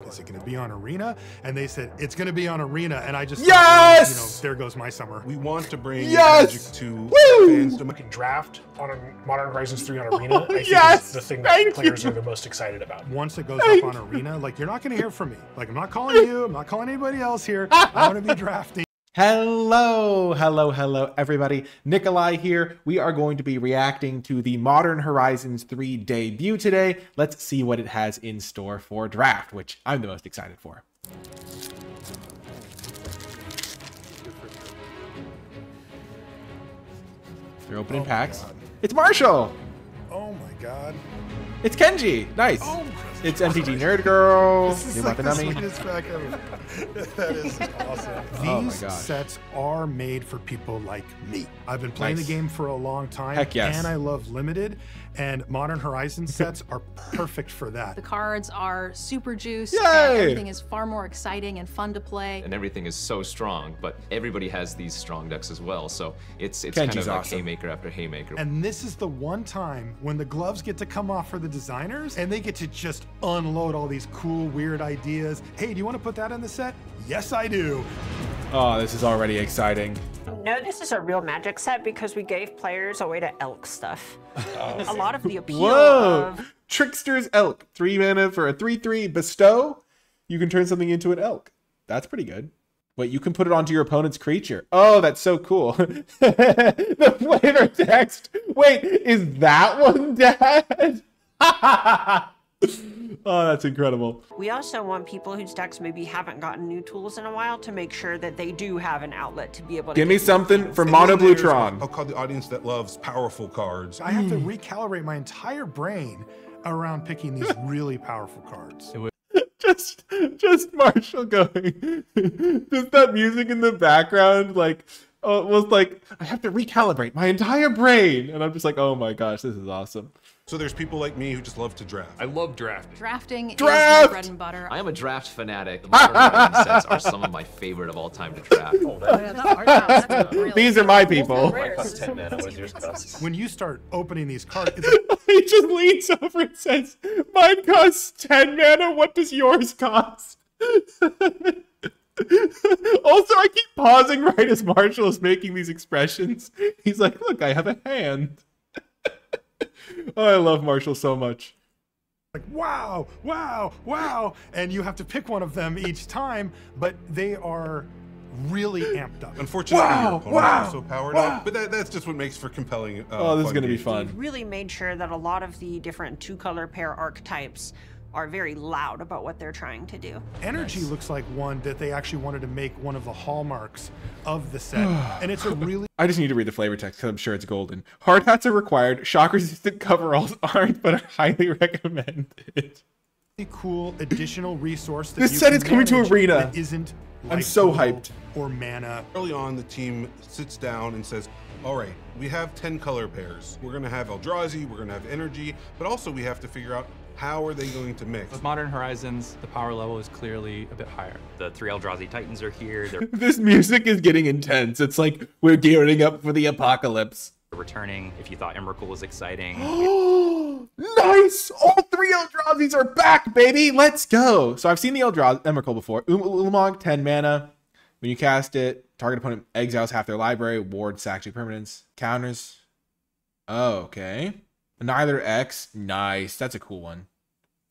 Is it going to be on Arena? And they said, it's going to be on Arena. And I just yes! thought, there goes my summer. We want to bring yes! Magic to Woo! fans. We can draft on Modern Horizons 3 on Arena. I think yes! is the thing that players are the most excited about. Once it goes up on Arena, like, you're not going to hear from me. Like, I'm not calling you. I'm not calling anybody else here. I'm going to be drafting. Hello, everybody. Nikolai here. We are going to be reacting to the Modern Horizons 3 debut today. Let's see what it has in store for draft, which I'm the most excited for. They're opening packs. It's Marshall. Oh my God. It's Kenji. Nice. Oh, it's MTG Nerd Girl. This is like the sweetest pack ever. That is awesome. These sets are made for people like me. I've been playing the game for a long time. Heck yes. And I love Limited, and Modern Horizons sets are perfect for that. The cards are super juice. Yay! And everything is far more exciting and fun to play. And everything is so strong, but everybody has these strong decks as well. So it's Kenji's kind of like awesome. haymaker after haymaker. And this is the one time when the gloves get to come off for the designers and they get to just unload all these cool, weird ideas. Hey, do you want to put that in the set? Yes, I do. Oh, this is already exciting. No, this is a real Magic set because we gave players a way to elk stuff. A lot of the appeal of... Trickster's Elk. 3 mana for a 3/3 bestow. You can turn something into an elk. That's pretty good. Wait, you can put it onto your opponent's creature. Oh, that's so cool. The flavor text. Wait, is that one dead? Oh, that's incredible. We also want people whose decks maybe haven't gotten new tools in a while to make sure that they do have an outlet to be able to give me something for Mono Blue Tron. I'll call the audience that loves powerful cards. I have to recalibrate my entire brain around picking these really powerful cards. Just Marshall going. Just that music in the background, like, oh, it was like, I have to recalibrate my entire brain. And I'm just like, oh my gosh, this is awesome. So there's people like me who just love to draft. I love drafting. Drafting is my bread and butter. I am a draft fanatic. The Modern Horizons sets are some of my favorite of all time to draft. These are my people. Mine costs 10 mana. What does yours cost? When you start opening these cards, He just leans over and says, mine costs 10 mana. What does yours cost? Also, I keep pausing right as Marshall is making these expressions. He's like, look, I have a hand. Oh, I love Marshall so much. like, wow, wow, wow. And you have to pick one of them each time, but they are really amped up. Unfortunately, your opponents are so powered up, but that's just what makes for compelling. Oh, this is going to be fun. We really made sure that a lot of the different 2-color pair archetypes are very loud about what they're trying to do. Energy looks like one that they actually wanted to make one of the hallmarks of the set. And it's a really... I just need to read the flavor text because I'm sure it's golden. Hard hats are required. Shock resistant coveralls aren't, but are highly recommended. cool additional resource that this set is coming to Arena. That isn't I'm so hyped. Or mana. Early on, the team sits down and says, all right, we have 10 color pairs. We're going to have Eldrazi, we're going to have Energy, but also we have to figure out how are they going to mix? With Modern Horizons, the power level is clearly a bit higher. The 3 Eldrazi Titans are here. They're This music is getting intense. It's like we're gearing up for the apocalypse. returning. If you thought Emrakul was exciting. Nice! All 3 Eldrazi's are back, baby! Let's go! So I've seen the Emrakul before. Ulamog, 10 mana. When you cast it, target opponent exiles half their library, ward sacks 2 permanents. Counters. Oh, okay. Neither X. Nice. That's a cool one.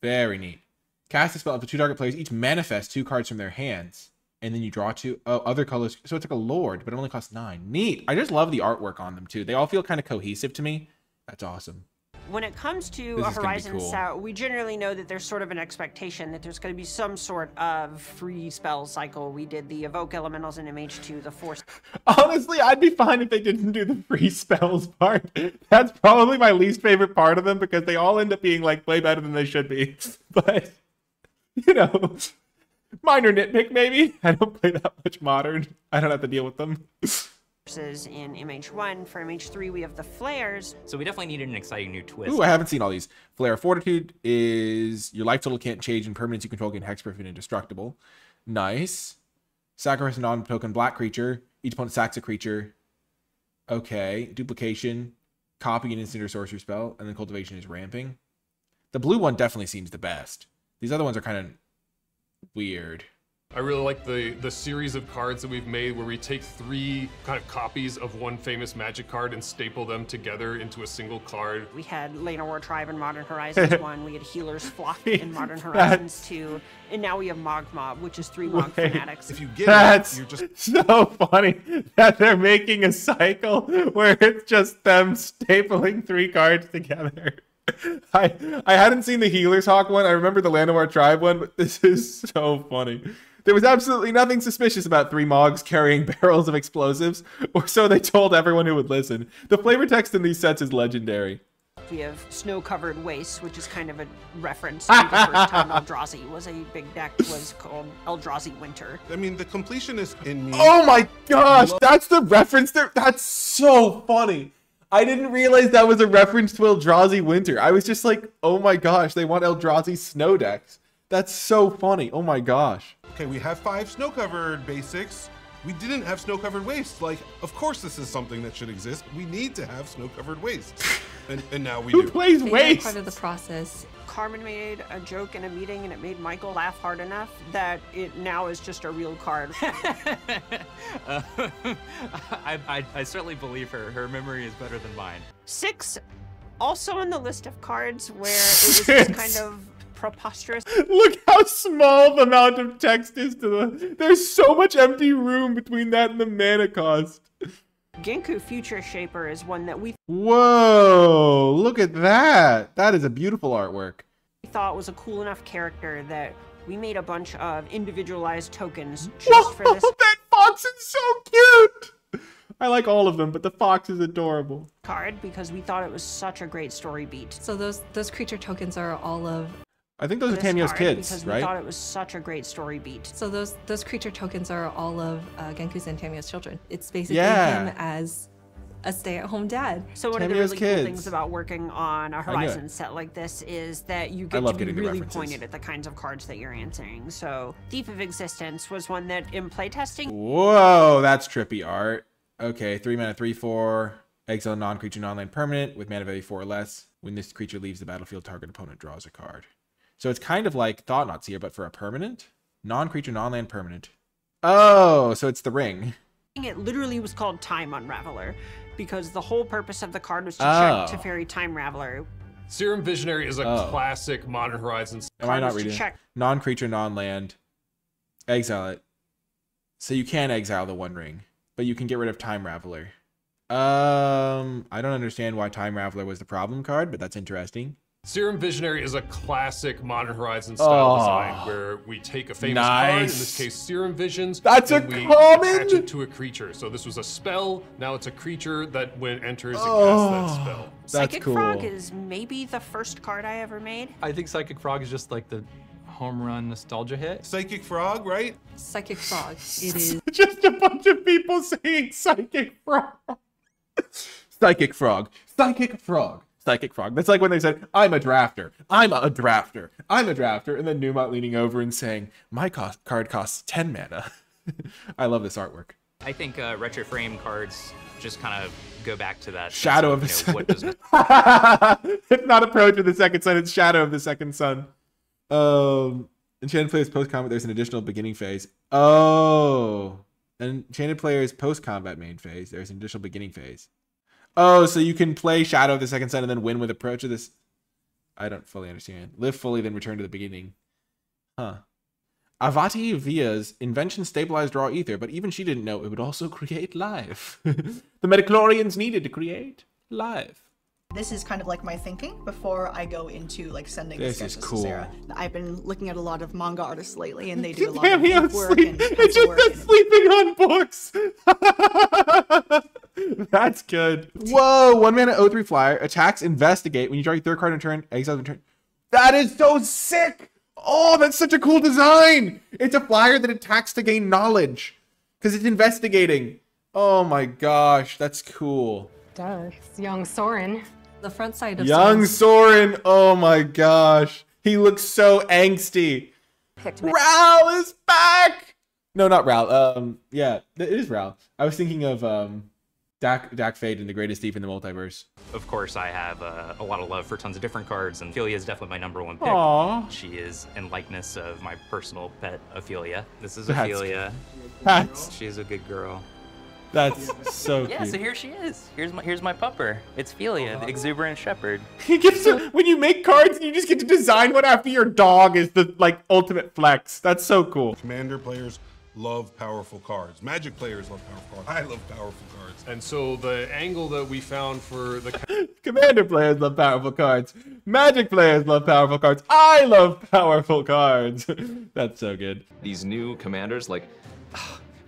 Very neat. Cast a spell up to 2 target players. Each manifest 2 cards from their hands. And then you draw 2. Oh, other colors. So it's like a Lord, but it only costs 9. Neat. I just love the artwork on them, too. They all feel kind of cohesive to me. That's awesome. When it comes to a Horizon set, we generally know that there's sort of an expectation that there's going to be some sort of free spell cycle. We did the Evoke Elementals in MH2, the Force. Honestly, I'd be fine if they didn't do the free spells part. That's probably my least favorite part of them because they all end up being like way better than they should be. But, you know, minor nitpick maybe. I don't play that much Modern. I don't have to deal with them. In MH1. For MH3, we have the Flares. So we definitely needed an exciting new twist. Ooh, I haven't seen all these. Flare of Fortitude is your life total can't change and permanents you control get hexproof and indestructible. Nice. Sacrifice a non-token black creature. Each opponent sacks a creature. Okay. Duplication. Copy an instant or sorcery spell. And then cultivation is ramping. The blue one definitely seems the best. These other ones are kind of weird. I really like the series of cards that we've made where we take 3 kind of copies of one famous Magic card and staple them together into a single card. We had Llanowar Tribe in Modern Horizons 1, we had Healer's Flock in Modern Horizons 2, and now we have Mog Mob, which is 3 Mog fanatics. If you get That's it, you're just so funny that they're making a cycle where it's just them stapling 3 cards together. I hadn't seen the Healer's Hawk one. I remember the Llanowar Tribe one, but this is so funny. There was absolutely nothing suspicious about 3 Mogs carrying barrels of explosives, or so they told everyone who would listen. The flavor text in these sets is legendary. We have Snow-Covered Wastes, which is kind of a reference to the first time Eldrazi was a big deck, was called Eldrazi Winter. I mean, the completionist in me. Oh my gosh, that's the reference there. That's so funny. I didn't realize that was a reference to Eldrazi Winter. I was just like, oh my gosh, they want Eldrazi snow decks. That's so funny. Oh my gosh. Okay, we have 5 snow-covered basics. We didn't have snow-covered wastes. Like, of course this is something that should exist. We need to have snow-covered wastes. And now we do. Who plays waste? Part of the process. Carmen made a joke in a meeting and it made Michael laugh hard enough that it now is just a real card. I certainly believe her. Her memory is better than mine. 6, also on the list of cards where it was just kind of preposterous. Look how small the amount of text is to the... There's so much empty room between that and the mana cost. Genku Future Shaper is one that we Whoa, look at that. That is a beautiful artwork. thought was a cool enough character that we made a bunch of individualized tokens just for this That fox is so cute. I like all of them, but the fox is adorable. card because we thought it was such a great story beat. So those creature tokens are all of... I think those are This Tamio's card kids, because we right? thought it was such a great story beat. So those creature tokens are all of Genku's and Tamio's children. It's basically Yeah. him as a stay-at-home dad. So one of the Tamio's really kids. cool things about working on a knew Horizon it. set like this is that you I get love to be getting the really references. pointed at the kinds of cards that you're answering. So Thief of Existence was one that in playtesting Whoa, that's trippy art. Okay, 3 mana, 3/4. Exile non-creature, non-land permanent with mana value 4 or less. When this creature leaves the battlefield, target opponent draws a card. So it's kind of like Thought-Knot's here, but for a permanent? Non-creature, non-land permanent. Oh, so it's the ring. it literally was called Time Unraveler because the whole purpose of the card was to Oh. check Teferi Time Raveler. Serum Visionary is a Oh. classic Modern Horizons. Am I not was to reading? check- Non-creature, non-land. Exile it. So you can exile the One Ring, but you can get rid of Time Raveler. I don't understand why Time Raveler was the problem card, but that's interesting. Serum Visionary is a classic Modern Horizons style Oh. design where we take a famous card, in Nice. this case Serum Visions, That's and a we common? attach it to a creature. So this was a spell, now it's a creature that when enters it Oh. casts that spell. That's Psychic cool. Frog is maybe the first card I ever made. I think Psychic Frog is just like the home run nostalgia hit. Psychic Frog, right? Psychic Frog. It is. Just a bunch of people saying Psychic Frog. Psychic Frog. Psychic Frog. Psychic Frog. That's like when they said, I'm a drafter. I'm a drafter. I'm a drafter. And then Newmont leaning over and saying, my card costs 10 mana. I love this artwork. I think retro frame cards just kind of go back to that Shadow of the sense what does It's not Approach of the Second Sun, it's Shadow of the Second Sun. Enchanted players post-combat, there's an additional beginning phase. Oh. Enchanted players post-combat main phase, there's an additional beginning phase. Oh, so you can play Shadow of the Second Sun and then win with Approach of this. I don't fully understand. Live fully, then return to the beginning. Huh. Avati Via's invention stabilized raw ether, but even she didn't know it would also create life. The Metachlorians needed to create life. This is kind of like my thinking before I go into like sending This sketches is cool. to Sarah. I've been looking at a lot of manga artists lately, and they do a lot Damn, of work and it pencil just work. says sleeping on books. That's good. Whoa, 1 mana 0/3 flyer. Attacks investigate. When you draw your 3rd card in turn, exile the turn. That is so sick. Oh, that's such a cool design. It's a flyer that attacks to gain knowledge because it's investigating. Oh my gosh, that's cool. Duh, it's young Soren. The front side of Young Soren's- Soren. Oh my gosh. He looks so angsty. Ral is back. No, not Ral. Yeah, it is Ral. I was thinking of Dak Fade and the greatest thief in the multiverse. Of course, I have a lot of love for tons of different cards, and Ophelia is definitely my number 1 pick. Aww. She is in likeness of my personal pet, Ophelia. This is That's- Ophelia. That's- She is a good girl. That's so Yeah, cute. so here she is. Here's my pupper. It's Ophelia, the exuberant shepherd. He gets to, when you make cards and you just get to design one after your dog is the like ultimate flex. That's so cool. Commander players love powerful cards. Magic players love powerful cards. I love powerful cards. And so the angle that we found for the Commander players love powerful cards. Magic players love powerful cards. I love powerful cards. That's so good. These new commanders, like,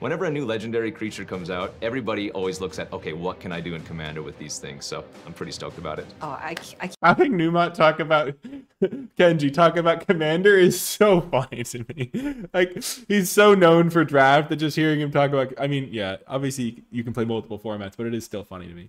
whenever a new legendary creature comes out, everybody always looks at, okay, what can I do in Commander with these things? So I'm pretty stoked about it. Oh, I Having Newmont talk about Kenji talk about Commander is so funny to me. Like, he's so known for draft that just hearing him talk about, I mean, yeah, obviously you can play multiple formats, but it is still funny to me.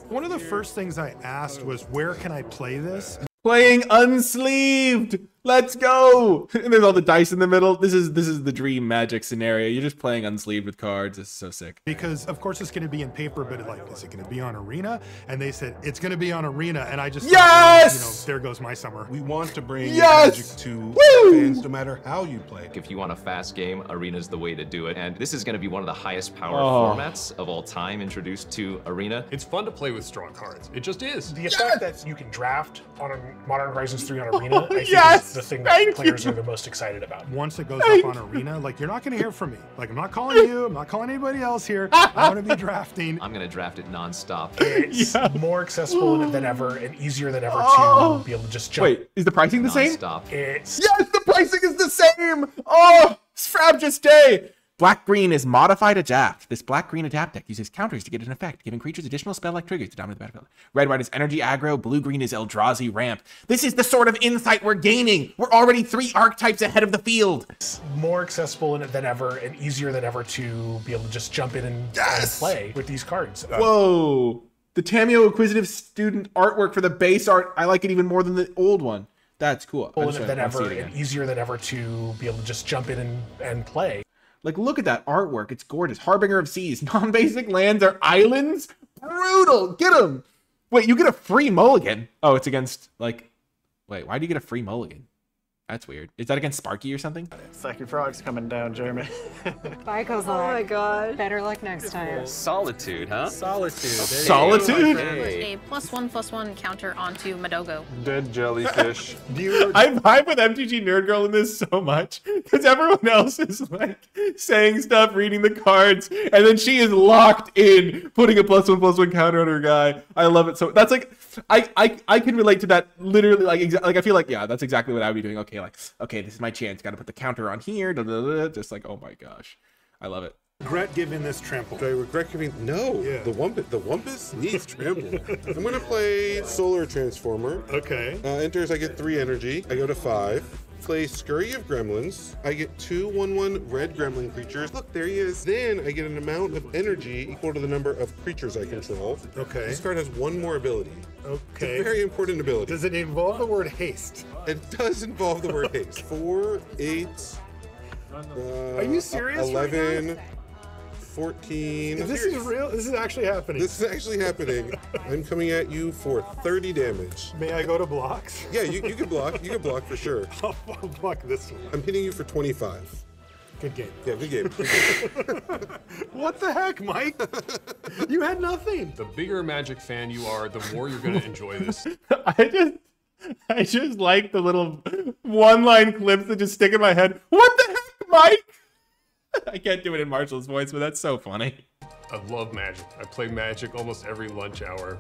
One of the first things I asked was, where can I play this? Playing unsleeved. Let's go. And there's all the dice in the middle. This is the dream Magic scenario. You're just playing unsleeved with cards. It's so sick. Because of course it's going to be in paper, but like, is it going to be on Arena? And they said it's going to be on Arena, and I just yes, thought, you know, there goes my summer. We want to bring yes! Magic to Woo! fans no matter how you play. If you want a fast game, Arena's the way to do it. And this is going to be one of the highest power formats of all time introduced to Arena. It's fun to play with strong cards. It just is. The effect that you can draft on a Modern Horizons 3 on Arena, I think yes! is the thing that players are the most excited about. Once it goes up on Arena, like, you're not going to hear from me. Like, I'm not calling you. I'm not calling anybody else here. I'm going to be drafting. I'm going to draft it nonstop. It's more accessible than ever and easier than ever to be able to just jump. Wait, is the pricing the same? Nonstop. It's Yes, the pricing is the same. Oh, Scrabjust Day. Black-green is modified adapt. This black-green adapt deck uses counters to get an effect, giving creatures additional spell-like triggers to dominate the battlefield. Red-white is energy aggro. Blue-green is Eldrazi ramp. This is the sort of insight we're gaining. We're already 3 archetypes ahead of the field. It's more accessible than ever and easier than ever to be able to just jump in and play with these cards. Whoa. The Tamio Inquisitive Student artwork for the base art, I like it even more than the old one. That's cool. Than ever and easier than ever to be able to just jump in and play. Like, look at that artwork. It's gorgeous. Harbinger of Seas. Non-basic lands are islands? Brutal. Get them. Wait, you get a free mulligan. Oh, it's against, like... Wait, why do you get a free mulligan? That's weird. Is that against Sparky or something? Psychic Frog's coming down, Jeremy. Bye, Kozak. Oh my god. Better luck next time. Solitude, huh? Solitude. Solitude? A +1/+1 counter onto Madogo. Dead jellyfish. I vibe with MTG Nerd Girl in this so much because everyone else is like saying stuff, reading the cards, and then she is locked in, putting a +1/+1 counter on her guy. I love it. So that's like, I can relate to that literally. Like I feel like, yeah, that's exactly what I would be doing. Okay, this is my chance. Got to put the counter on here. Just like, oh my gosh, I love it. Regret giving this trample. Do I regret giving? No. Yeah. The Wumpus needs trample. I'm gonna play Solar Transformer. Okay. Enters, I get 3 energy. I go to 5. Play Scurry of Gremlins. I get 2 1/1 red gremlin creatures. Look, there he is. Then I get an amount of energy equal to the number of creatures I control. Okay. This card has 1 more ability. Okay. It's a very important ability. Does it involve the word haste? It does involve the word haste. 4, 8. Are you serious? 11. Right now? 14. This is real? This is actually happening. This is actually happening. I'm coming at you for 30 damage. May I go to blocks? Yeah, you can block. You can block for sure. I'll block this one. I'm hitting you for 25. Good game. Yeah, good game. Good game. What the heck, Mike? You had nothing. The bigger Magic fan you are, the more you're going to enjoy this. I just like the little one-line clips that just stick in my head. What the heck, Mike? I can't do it in Marshall's voice, but that's so funny. I love Magic. I play Magic almost every lunch hour.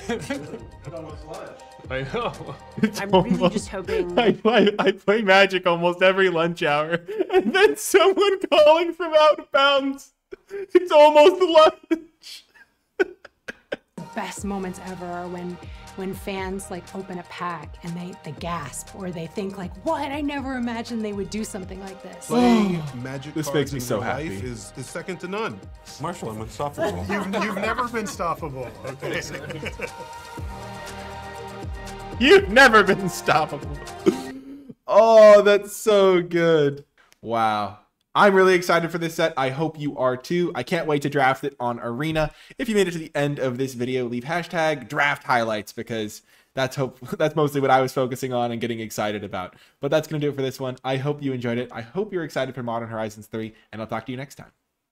I know. I'm really just hoping. I play Magic almost every lunch hour, and then someone calling from out of bounds. It's almost lunch. Best moments ever are when fans like open a pack and they gasp or they think like, what? I never imagined they would do something like this. Playing Magic This cards makes me in so real happy. life is second to none. Marshall, I'm unstoppable. You've never been stoppable. Okay. You've never been stoppable. Oh, that's so good. Wow. I'm really excited for this set. I hope you are too. I can't wait to draft it on Arena. If you made it to the end of this video, leave hashtag draft highlights because that's mostly what I was focusing on and getting excited about. But that's going to do it for this one. I hope you enjoyed it. I hope you're excited for Modern Horizons 3, and I'll talk to you next time.